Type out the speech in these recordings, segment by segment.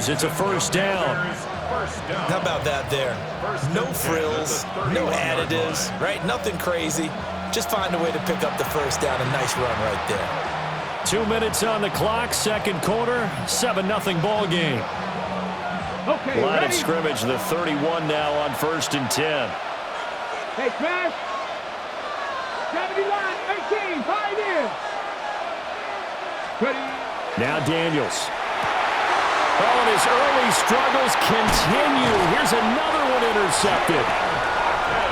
goes. It's a first down. How about that there? No frills, no additives, right? Nothing crazy. Just find a way to pick up the first down. A nice run right there. 2 minutes on the clock, second quarter, 7-0 ball game. Okay, Line ready? of scrimmage, the 31 now on 1st and 10. Hey, smash. 70 line, 18, 5 in. Ready? Now Daniels. Oh, and his early struggles continue. Here's another one intercepted.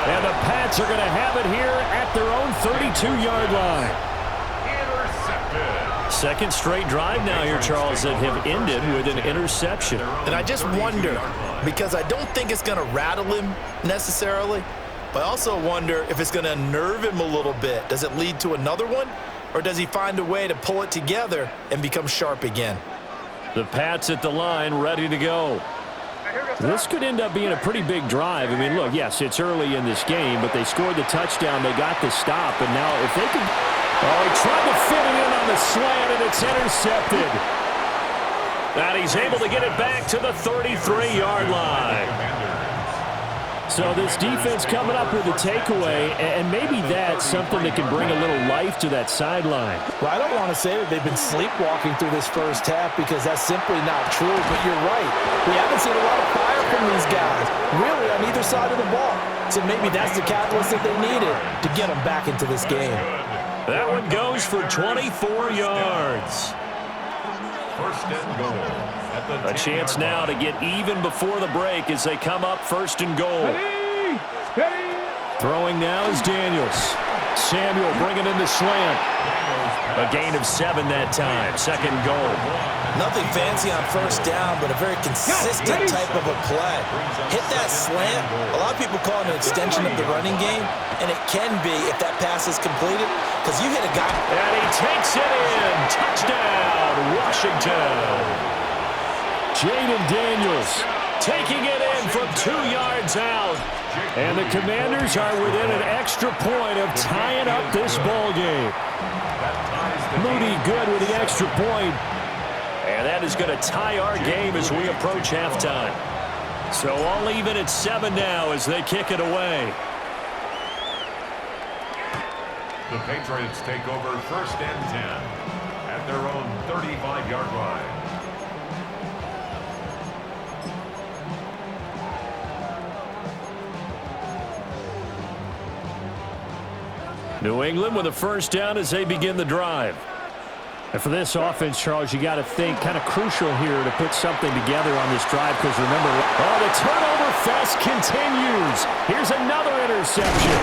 And the Pats are going to have it here at their own 32-yard line. Second straight drive now here, Charles, that have ended with an interception. And I just wonder, because I don't think it's going to rattle him necessarily, but I also wonder if it's going to unnerve him a little bit. Does it lead to another one, or does he find a way to pull it together and become sharp again? The Pats at the line, ready to go. This could end up being a pretty big drive. I mean, look, yes, it's early in this game, but they scored the touchdown. They got the stop, and now if they could... Oh, he tried to fit it in on the slant, and it's intercepted. And he's able to get it back to the 33-yard line. So this defense coming up with a takeaway, and maybe that's something that can bring a little life to that sideline. Well, I don't want to say that they've been sleepwalking through this first half because that's simply not true, but you're right. We haven't seen a lot of fire from these guys, really, on either side of the ball. So maybe that's the catalyst that they needed to get them back into this game. That one goes for 24 yards. First and goal. A chance now to get even before the break as they come up 1st and goal. Throwing now is Daniels. Samuel bringing in the slant. A gain of 7 that time. Second goal. Nothing fancy on first down, but a very consistent type of a play. Hit that slant. A lot of people call it an extension of the running game, and it can be if that pass is completed, because you hit a guy. And he takes it in. Touchdown, Washington. Jaden Daniels taking it in from 2 yards out. And the Commanders are within an extra point of tying up this ball game. Moody good with the extra point. And that is going to tie our game as we approach halftime. So all even at 7 now as they kick it away. The Patriots take over 1st and 10 at their own 35-yard line. New England with a first down as they begin the drive. And for this offense, Charles, you got to think kind of crucial here to put something together on this drive because remember, oh, the turnover fest continues. Here's another interception.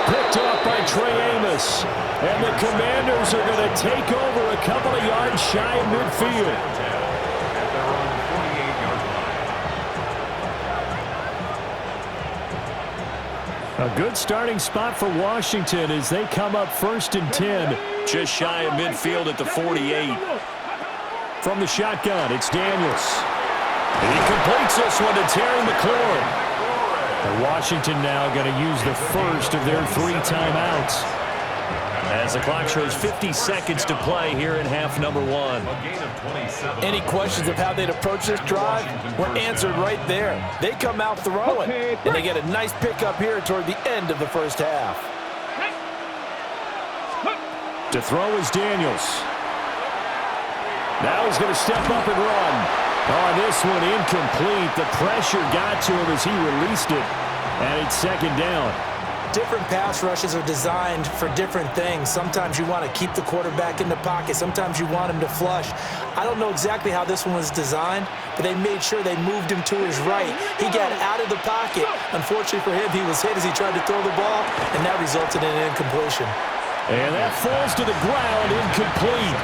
Picked off by Trey Amos. And the Commanders are going to take over a couple of yards shy of midfield. A good starting spot for Washington as they come up 1st and 10, just shy of midfield at the 48. From the shotgun, it's Daniels. And he completes this one to Terry McLaurin. And Washington now going to use the first of their 3 timeouts. As the clock shows 50 seconds to play here in half number 1. Any questions of how they'd approach this drive were answered right there. They come out throwing, and they get a nice pickup here toward the end of the first half. To throw is Daniels. Now he's going to step up and run. Oh, this one incomplete. The pressure got to him as he released it, and it's 2nd down. Different pass rushes are designed for different things. Sometimes you want to keep the quarterback in the pocket. Sometimes you want him to flush. I don't know exactly how this one was designed, but they made sure they moved him to his right. He got out of the pocket. Unfortunately for him, he was hit as he tried to throw the ball, and that resulted in an incompletion. And that falls to the ground, incomplete.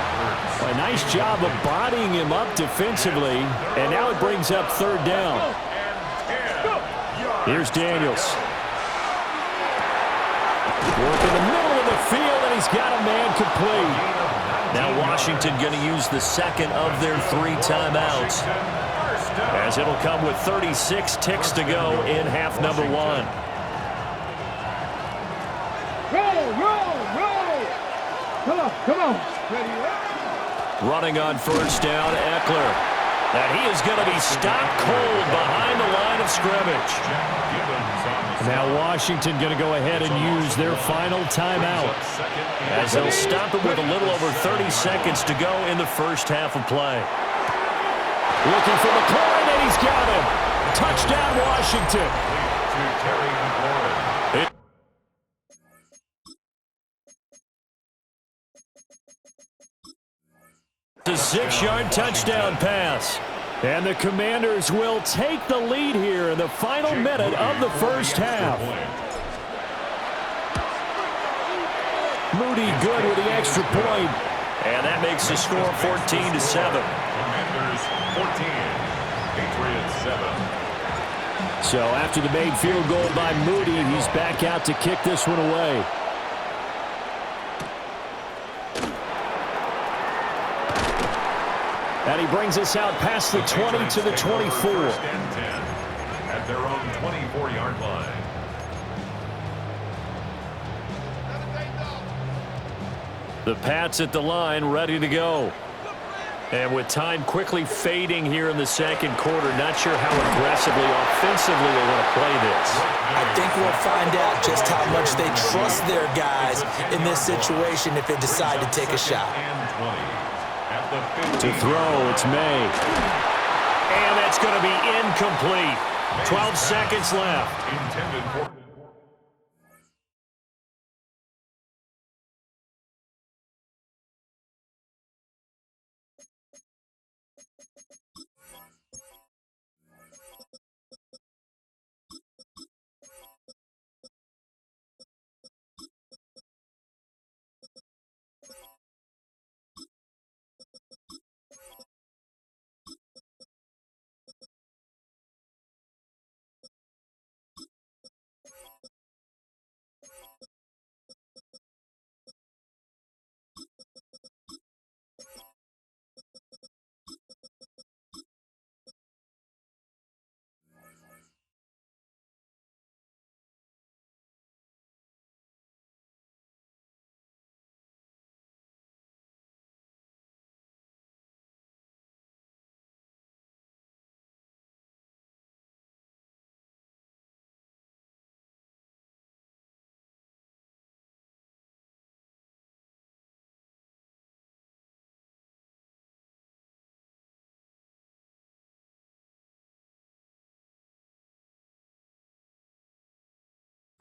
A nice job of bodying him up defensively, and now it brings up 3rd down. Here's Daniels. Work in the middle of the field, and he's got a man complete. Now Washington going to use the 2nd of their 3 timeouts, as it'll come with 36 ticks to go in half number 1. Roll. Come on. Ready, Running on first down, Eckler. And he is going to be stopped cold behind the line of scrimmage. Now Washington going to go ahead and use their final timeout as they'll stop it with a little over 30 seconds to go in the first half of play. Looking for McLaurin, and he's got him. Touchdown, Washington. It's a 6-yard touchdown pass. And the Commanders will take the lead here in the final minute of the first half. Moody good with the extra point. And that makes the score 14-7. Commanders 14, Patriots 7. So after the made field goal by Moody, he's back out to kick this one away. And he brings us out past the 20 to the 24. At their own 24-yard line. The Pats at the line, ready to go. And with time quickly fading here in the second quarter, not sure how aggressively, offensively they want to play this. I think we'll find out just how much they trust their guys in this situation if they decide to take a shot. To throw, it's May. And that's going to be incomplete. 12 seconds left. Intended for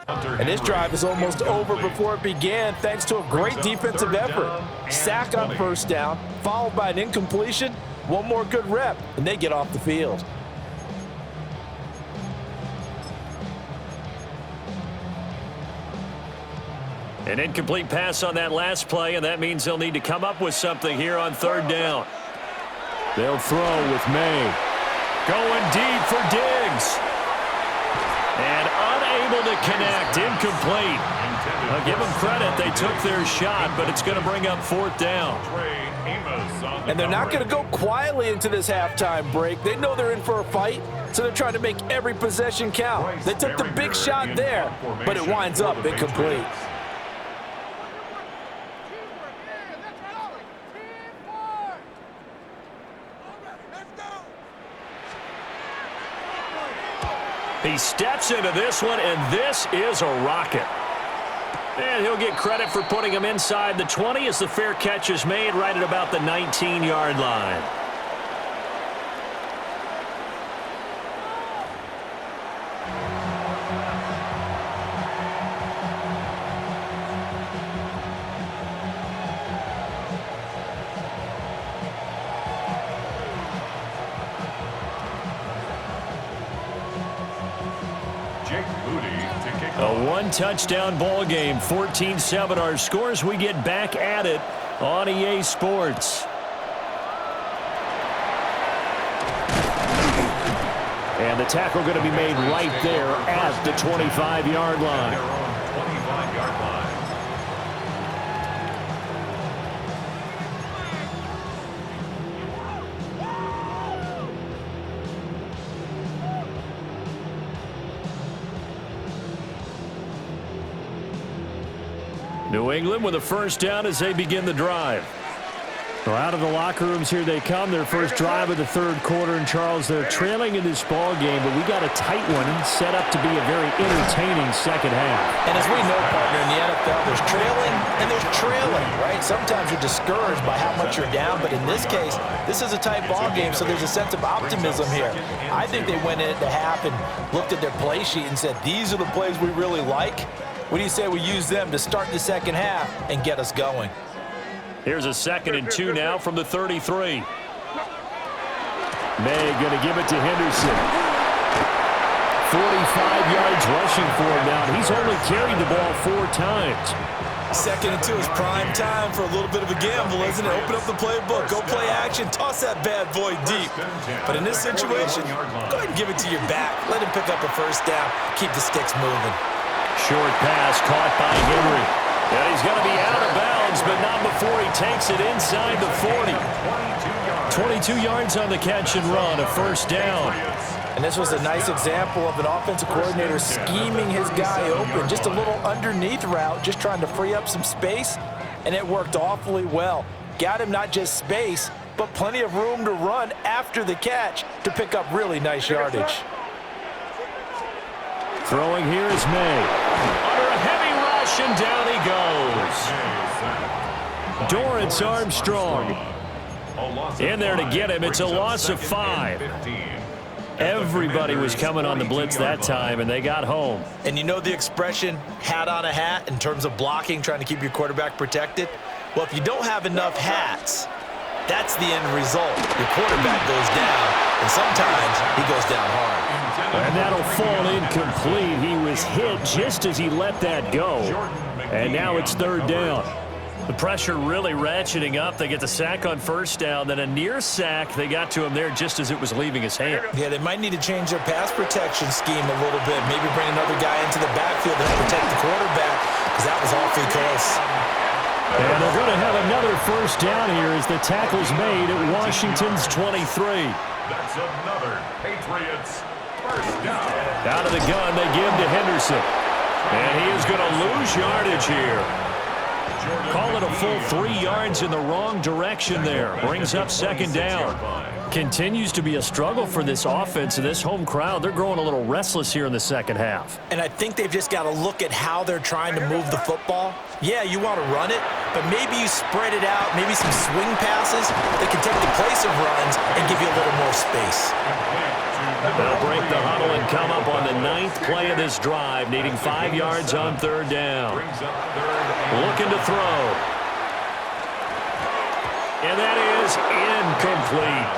And this drive is almost over before it began thanks to a great defensive effort. Sack on first down, followed by an incompletion, one more good rep, and they get off the field. An incomplete pass on that last play, and that means they'll need to come up with something here on third down. They'll throw with May. Going deep for Diggs. And unable to connect, incomplete. I'll give them credit, they took their shot, but it's going to bring up fourth down. And they're not going to go quietly into this halftime break. They know they're in for a fight, so they're trying to make every possession count. They took the big shot there, but it winds up incomplete. He steps into this one, and this is a rocket. And he'll get credit for putting him inside the 20 as the fair catch is made right at about the 19-yard line. A one-touchdown ball game, 14-7 our scores. We get back at it on EA Sports. And the tackle going to be made right there at the 25-yard line. New England with a first down as they begin the drive. Well, out of the locker rooms here they come. Their first drive of the third quarter. And, Charles, they're trailing in this ball game, but we got a tight one set up to be a very entertaining second half. And as we know, partner, in the NFL, there's trailing and there's trailing, right? Sometimes you're discouraged by how much you're down, but in this case, this is a tight ball game, so there's a sense of optimism here. I think they went into half and looked at their play sheet and said, these are the plays we really like. What do you say we use them to start the second half and get us going? Here's a 2nd and 2 now from the 33. May going to give it to Henderson. 45 yards rushing for him now. He's only carried the ball 4 times. 2nd and 2 is prime time for a little bit of a gamble, isn't it? Open up the playbook, go play action, toss that bad boy deep. But in this situation, go ahead and give it to your back. Let him pick up a first down, keep the sticks moving. Short pass caught by Henry. And he's going to be out of bounds, but not before he takes it inside the 40. 22 yards on the catch and run, a first down. And this was a nice example of an offensive coordinator scheming his guy open. Just a little underneath route, just trying to free up some space, and it worked awfully well. Got him not just space, but plenty of room to run after the catch to pick up really nice yardage. Throwing here is May. Under a heavy rush, and down he goes. Dorrance Armstrong in there to get him. It's a loss of 5. Everybody was coming on the blitz that time, and they got home. And you know the expression, hat on a hat, in terms of blocking, trying to keep your quarterback protected? Well, if you don't have enough hats, that's the end result. Your quarterback goes down, and sometimes he goes down hard. And that'll fall incomplete. He was hit just as he let that go. And now it's 3rd down. The pressure really ratcheting up. They get the sack on first down, then a near sack. They got to him there just as it was leaving his hand. Yeah, they might need to change their pass protection scheme a little bit. Maybe bring another guy into the backfield to help protect the quarterback, because that was awfully close. And they're going to have another first down here as the tackle's made at Washington's 23. That's another Patriots first down. Out of the gun, they give to Henderson. And he is going to lose yardage here. Call it a full 3 yards in the wrong direction there. Brings up 2nd down. Continues to be a struggle for this offense and this home crowd. They're growing a little restless here in the second half. And I think they've just got to look at how they're trying to move the football. Yeah, you want to run it, but maybe you spread it out, maybe some swing passes that can take the place of runs and give you a little more space. They'll break the huddle and come up on the 9th play of this drive, needing 5 yards on 3rd down. Looking to throw. And that is incomplete.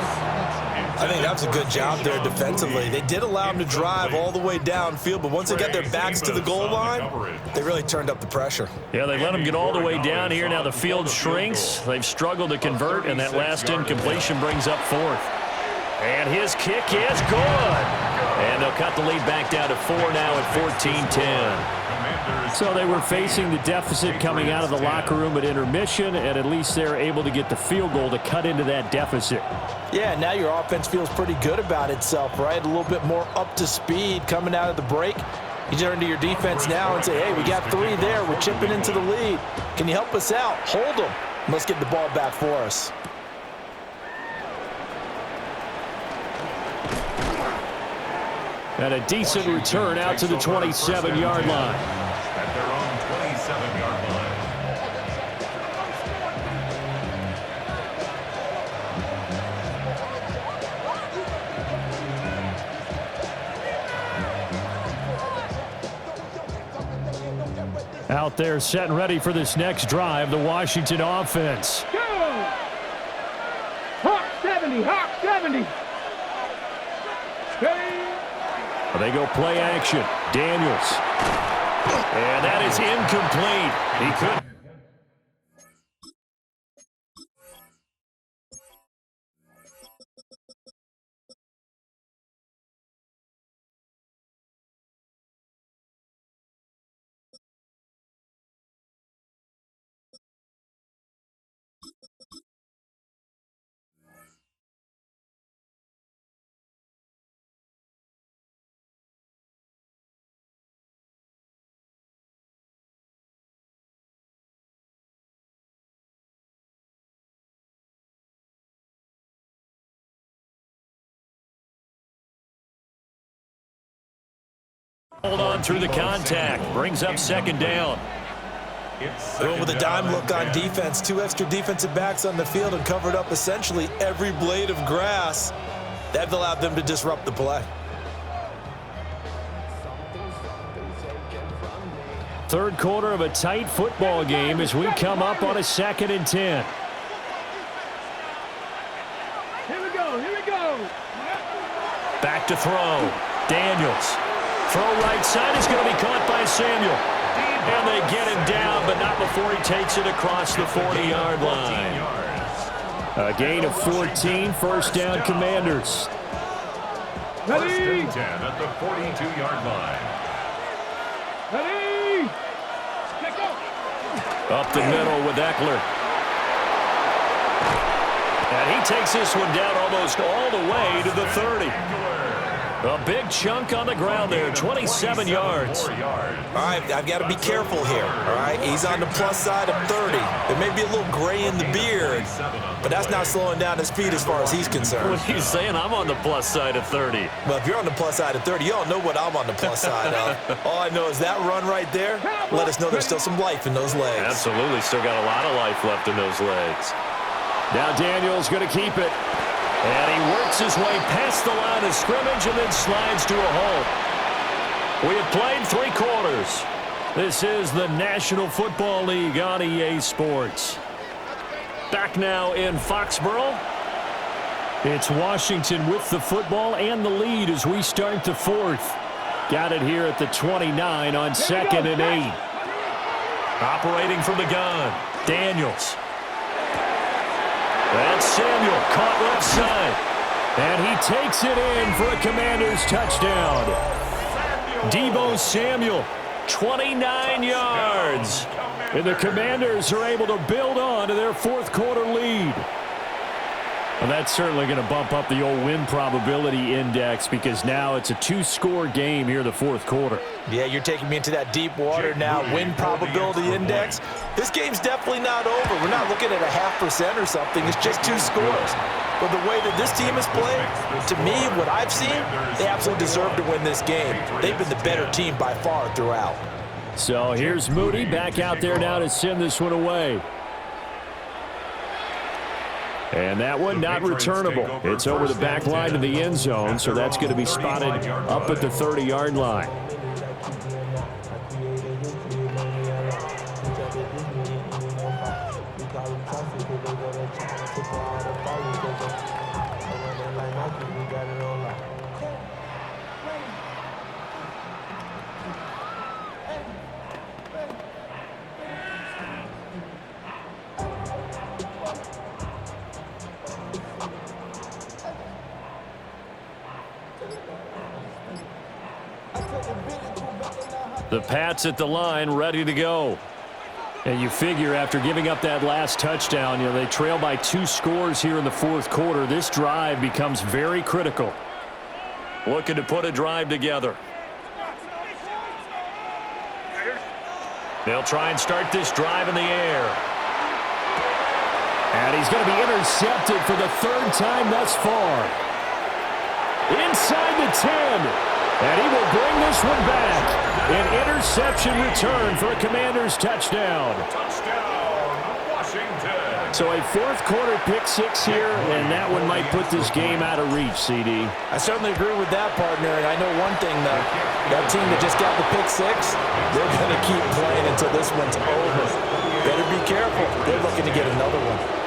I think that's a good job there defensively. They did allow them to drive all the way downfield, but once they got their backs to the goal line, they really turned up the pressure. Yeah, they let them get all the way down here. Now the field shrinks. They've struggled to convert, and that last incompletion brings up 4th. And his kick is good. And they'll cut the lead back down to 4 now at 14-10. So they were facing the deficit coming out of the locker room at intermission, and at least they're able to get the field goal to cut into that deficit. Yeah, now your offense feels pretty good about itself, right? A little bit more up to speed coming out of the break. You turn to your defense now and say, hey, we got 3 there. We're chipping into the lead. Can you help us out? Hold them. Let's get the ball back for us. And a decent return out to the 27-yard line. At their own 27-yard line. Out there set and ready for this next drive, the Washington offense. Go! Hawk 70, Hawk 70. They go play action. Daniels. And that is incomplete. He couldn't. Hold on through the contact. Brings up second down. Going with a dime look on defense. 2 extra defensive backs on the field and covered up essentially every blade of grass. That allowed them to disrupt the play. Third quarter of a tight football game as we come up on a 2nd and 10. Here we go, here we go. Back to throw. Daniels. Throw right side is going to be caught by Samuel. And they get him down, but not before he takes it across the 40-yard line. A gain of 14, first down Commanders. First and 10 at the 42-yard line. Ready? Check out. Up the middle with Eckler. And he takes this one down almost all the way to the 30. A big chunk on the ground there, 27 yards. All right, I've got to be careful here, all right? He's on the plus side of 30. There may be a little gray in the beard, but that's not slowing down his speed as far as he's concerned. What are you saying? I'm on the plus side of 30. Well, if you're on the plus side of 30, you all know what I'm on the plus side of. All I know is that run right there let us know there's still some life in those legs. Absolutely, still got a lot of life left in those legs. Now Daniels going to keep it. And he works his way past the line of scrimmage and then slides to a halt. We have played 3 quarters. This is the National Football League on EA Sports. Back now in Foxborough. It's Washington with the football and the lead as we start the 4th. Got it here at the 29 on 2nd and 8. Operating from the gun, Daniels. That's Samuel, caught left side. And he takes it in for a Commanders touchdown. Deebo Samuel, 29 yards. And the Commanders are able to build on to their 4th quarter lead. Well, that's certainly going to bump up the old win probability index because now it's a 2-score game here in the 4th quarter. Yeah, you're taking me into that deep water now. Win probability index. This game's definitely not over. We're not looking at a 0.5% or something. It's just 2 scores. But the way that this team has played, to me, what I've seen, they absolutely deserve to win this game. They've been the better team by far throughout. So here's Moody back out there now to send this one away. And that one not returnable. It's over the back line to the end zone, so that's going to be spotted up at the 30-yard line. The Pats at the line, ready to go. And you figure after giving up that last touchdown, they trail by 2 scores here in the 4th quarter. This drive becomes very critical. Looking to put a drive together. They'll try and start this drive in the air. And he's going to be intercepted for the 3rd time thus far. Inside the 10. And he will bring this one back. An interception return for a Commanders touchdown. Touchdown, Washington. So a 4th quarter pick 6 here, and that one might put this game out of reach, CD. I certainly agree with that, partner. And I know one thing, though. That team that just got the pick 6, they're going to keep playing until this one's over. Better be careful. They're looking to get another one.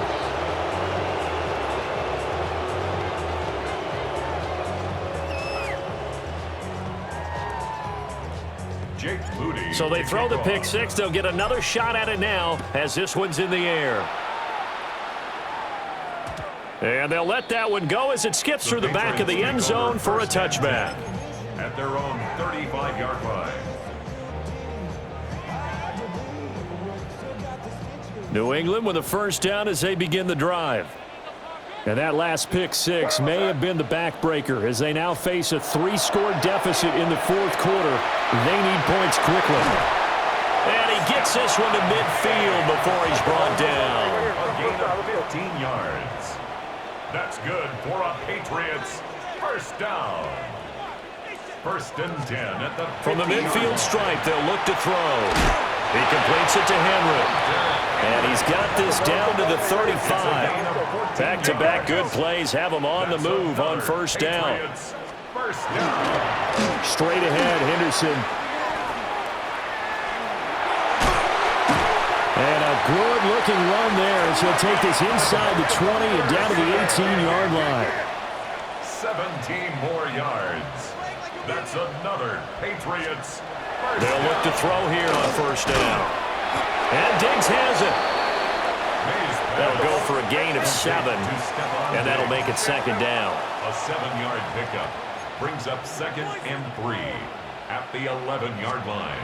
So they throw the pick 6. They'll get another shot at it now as this one's in the air. And they'll let that one go as it skips through the back of the end zone for a touchback. At their own 35-yard line. New England with a first down as they begin the drive. And that last pick 6 may have been the backbreaker as they now face a 3-score deficit in the 4th quarter. They need points quickly. And he gets this one to midfield before he's brought down. A gain of 15 yards. That's good for a Patriots first down. First and 10 at the From the 50-yard midfield line. stripe, they'll look to throw. He completes it to Henry. And he's got this down to the 35. Back-to-back good plays have him on the move on first down. First down. Straight ahead, Henderson. And a good-looking run there as he'll take this inside the 20 and down to the 18-yard line. 17 more yards. That's another Patriots. They'll look to throw here on first down. And Diggs has it. That'll go for a gain of 7, and that'll make it second down. A 7-yard pickup brings up 2nd and 3 at the 11-yard line.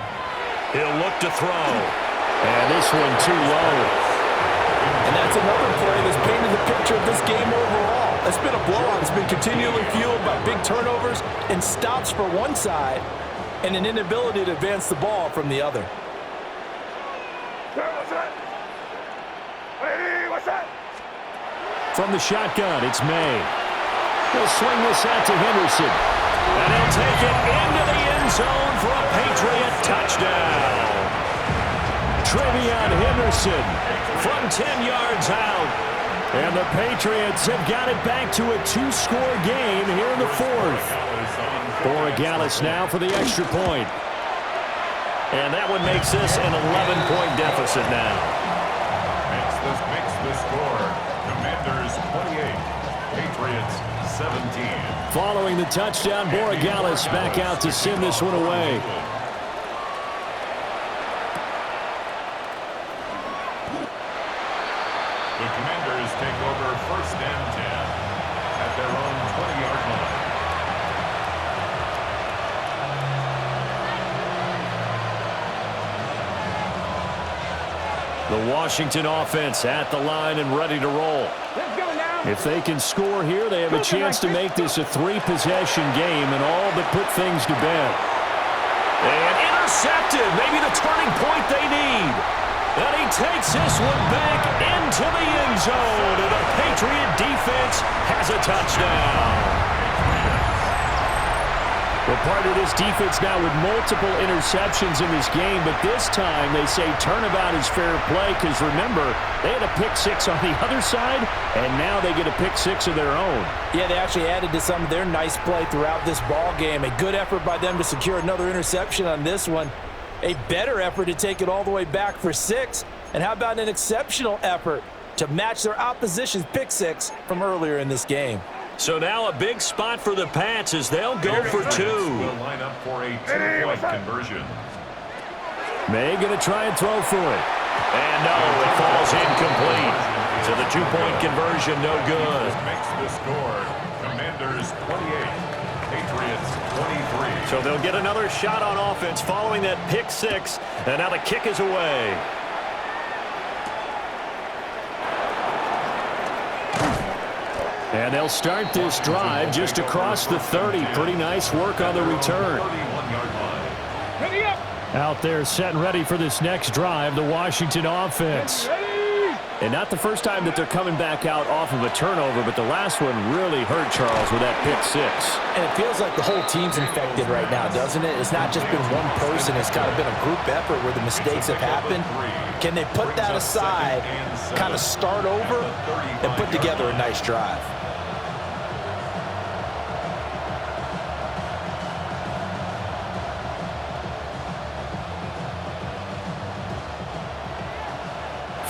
He'll look to throw. And this one too low. And that's another play that's painted the picture of this game overall. It's been a blowout. It's been continually fueled by big turnovers and stops for one side and an inability to advance the ball from the other. From the shotgun, it's May. He'll swing this out to Henderson. And he'll take it into the end zone for a Patriot touchdown. Trevion Henderson from 10 yards out. And the Patriots have got it back to a 2-score game here in the 4th. Borregales now for the extra point. And that one makes this an 11-point deficit now. Makes the score. Commanders 28, Patriots 17. Following the touchdown, Borregales back out to send this one away. The Commanders take over first and 10 at their own 20-yard line. The Washington offense at the line and ready to roll. Let's go now. If they can score here, they have a chance to make this a 3-possession game and all but put things to bed. And intercepted, maybe the turning point they need. And he takes this one back into the end zone, and the Patriot defense has a touchdown. Well, part of this defense now with multiple interceptions in this game, but this time they say turnabout is fair play because, remember, they had a pick-6 on the other side, and now they get a pick-6 of their own. Yeah, they actually added to some of their nice play throughout this ball game. A good effort by them to secure another interception on this one. A better effort to take it all the way back for 6. And how about an exceptional effort to match their opposition's pick-6 from earlier in this game? So now a big spot for the Pats as they'll go for 2. Will line up for a 2-point conversion. May going to try and throw for it. And no, it falls incomplete. So the 2-point conversion no good. Makes the score. Commanders 28, Patriots 23. So they'll get another shot on offense following that pick-6. And now the kick is away. And they'll start this drive just across the 30. Pretty nice work on the return. 31-yard line. Ready up. Out there set and ready for this next drive, the Washington offense. And not the first time that they're coming back out off of a turnover, but the last one really hurt Charles with that pick-6. And it feels like the whole team's infected right now, doesn't it? It's not just been one person. It's kind of been a group effort where the mistakes have happened. Can they put that aside, kind of start over, and put together a nice drive?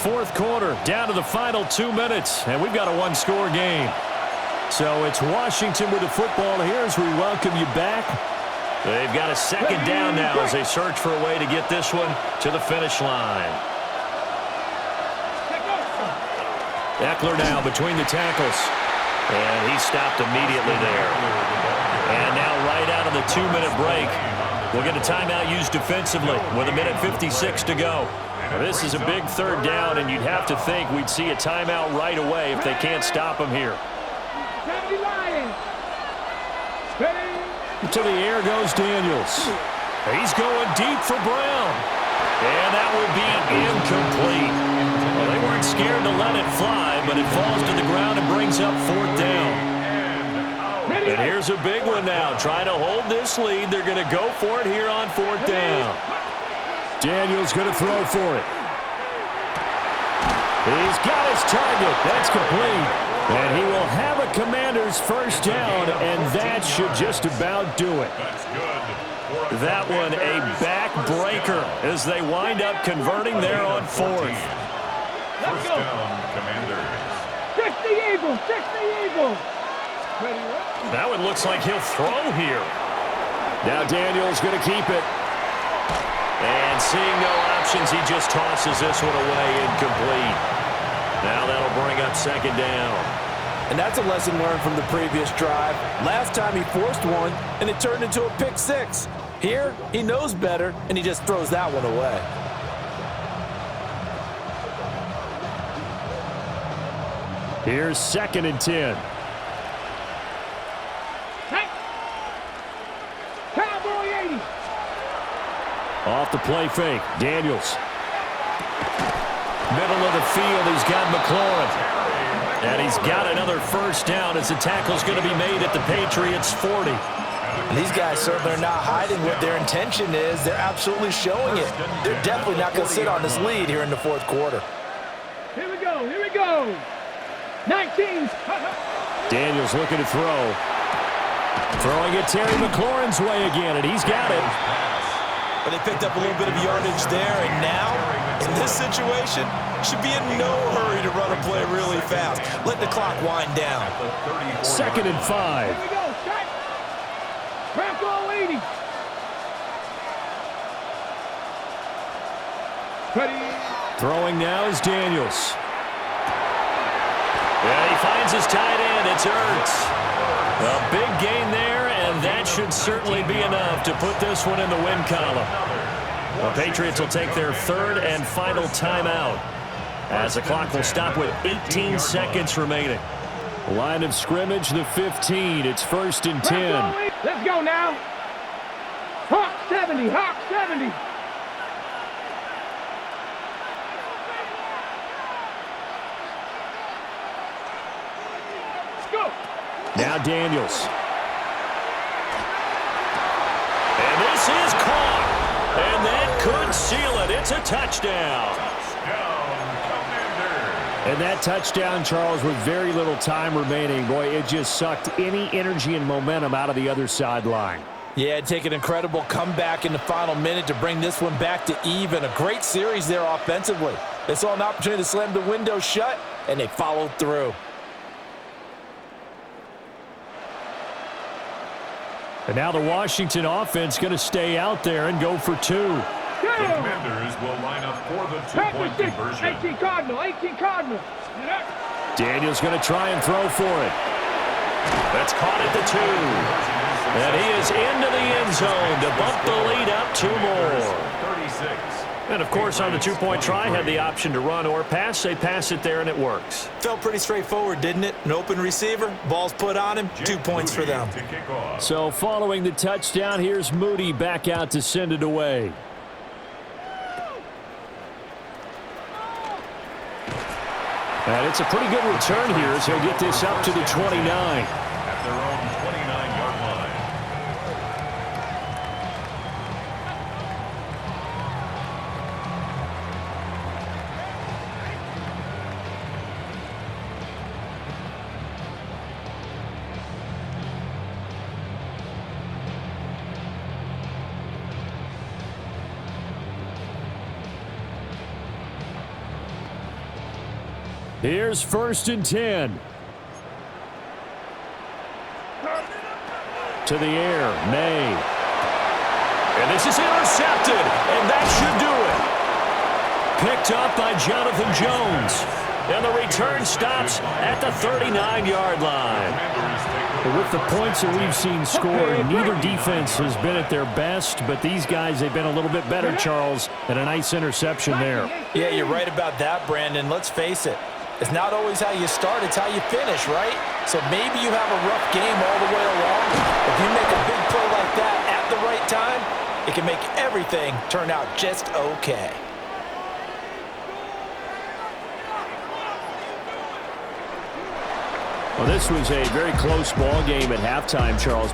Fourth quarter, down to the final 2 minutes, and we've got a 1-score game. So it's Washington with the football here as we welcome you back. They've got a second down now as they search for a way to get this one to the finish line. Eckler now between the tackles. And he stopped immediately there. And now right out of the 2-minute break, we'll get a timeout used defensively with 1:56 to go. Now, this is a big third down, and you'd have to think we'd see a timeout right away if they can't stop him here. To the air goes Daniels. He's going deep for Brown. And that will be incomplete. Well, they weren't scared to let it fly, but it falls to the ground and brings up fourth down. And out And here's a big one now. Trying to hold this lead. They're going to go for it here on 4th down. Daniels going to throw for it. He's got his target. That's complete. And he will have a Commander's first down, and that should just about do it. That one a backbreaker as they wind up converting there on 4th. First down, Commanders. 60 Eagles, 60 Eagles. That one looks like he'll throw here. Now Daniels going to keep it. And seeing no options, he just tosses this one away incomplete. Now that'll bring up 2nd down. And that's a lesson learned from the previous drive. Last time he forced one, and it turned into a pick 6. Here, he knows better, and he just throws that one away. Here's 2nd and 10. Hey. Cowboy 80. Off the play fake. Daniels. Middle of the field, he's got McLaurin. And he's got another first down as the tackle's going to be made at the Patriots' 40. These guys certainly are not hiding what their intention is. They're absolutely showing it. They're definitely not going to sit on this lead here in the 4th quarter. Here we go, here we go. 19. Daniels looking to throw. Throwing it Terry McLaurin's way again, and he's got it. But they picked up a little bit of yardage there, and now, in this situation, should be in no hurry to run a play really fast. Let the clock wind down. 2nd and 5. Here we go, shot. Bronco 80. Ready. Throwing now is Daniels. And he finds his tight end. It's Ertz. A big gain there, and that should certainly be enough to put this one in the win column. The Patriots will take their 3rd and final timeout as the clock will stop with 18 seconds remaining. Line of scrimmage, the 15. It's 1st and 10. Let's go now. Hawk 70, Hawk 70. Let's go. Now Daniels. And this is caught. And that could seal it. It's a touchdown. And that touchdown, Charles, with very little time remaining, boy, it just sucked any energy and momentum out of the other sideline. Yeah, it'd take an incredible comeback in the final minute to bring this one back to even. A great series there offensively. They saw an opportunity to slam the window shut, and they followed through. And now the Washington offense going to stay out there and go for 2. The Commanders will line up for the 2-point conversion. 18 Cardinal, 18 Cardinal. Daniels going to try and throw for it. That's caught at the 2. And he is into the end zone to bump the lead up 2 more. 36. And, of course, on the 2-point try, had the option to run or pass. They pass it there, and it works. Felt pretty straightforward, didn't it? An open receiver, ball's put on him, 2 points for them. So following the touchdown, here's Moody back out to send it away. And it's a pretty good return here as he'll get this up to the 29. At their own 29-yard line. Here's 1st and 10. To the air, May. And this is intercepted, and that should do it. Picked up by Jonathan Jones. And the return stops at the 39-yard line. With the points that we've seen scored, neither defense has been at their best, but these guys, they've been a little bit better, Charles, and a nice interception there. Yeah, you're right about that, Brandon. Let's face it. It's not always how you start, it's how you finish, right? So maybe you have a rough game all the way along. If you make a big play like that at the right time, it can make everything turn out just okay. Well, this was a very close ball game at halftime, Charles.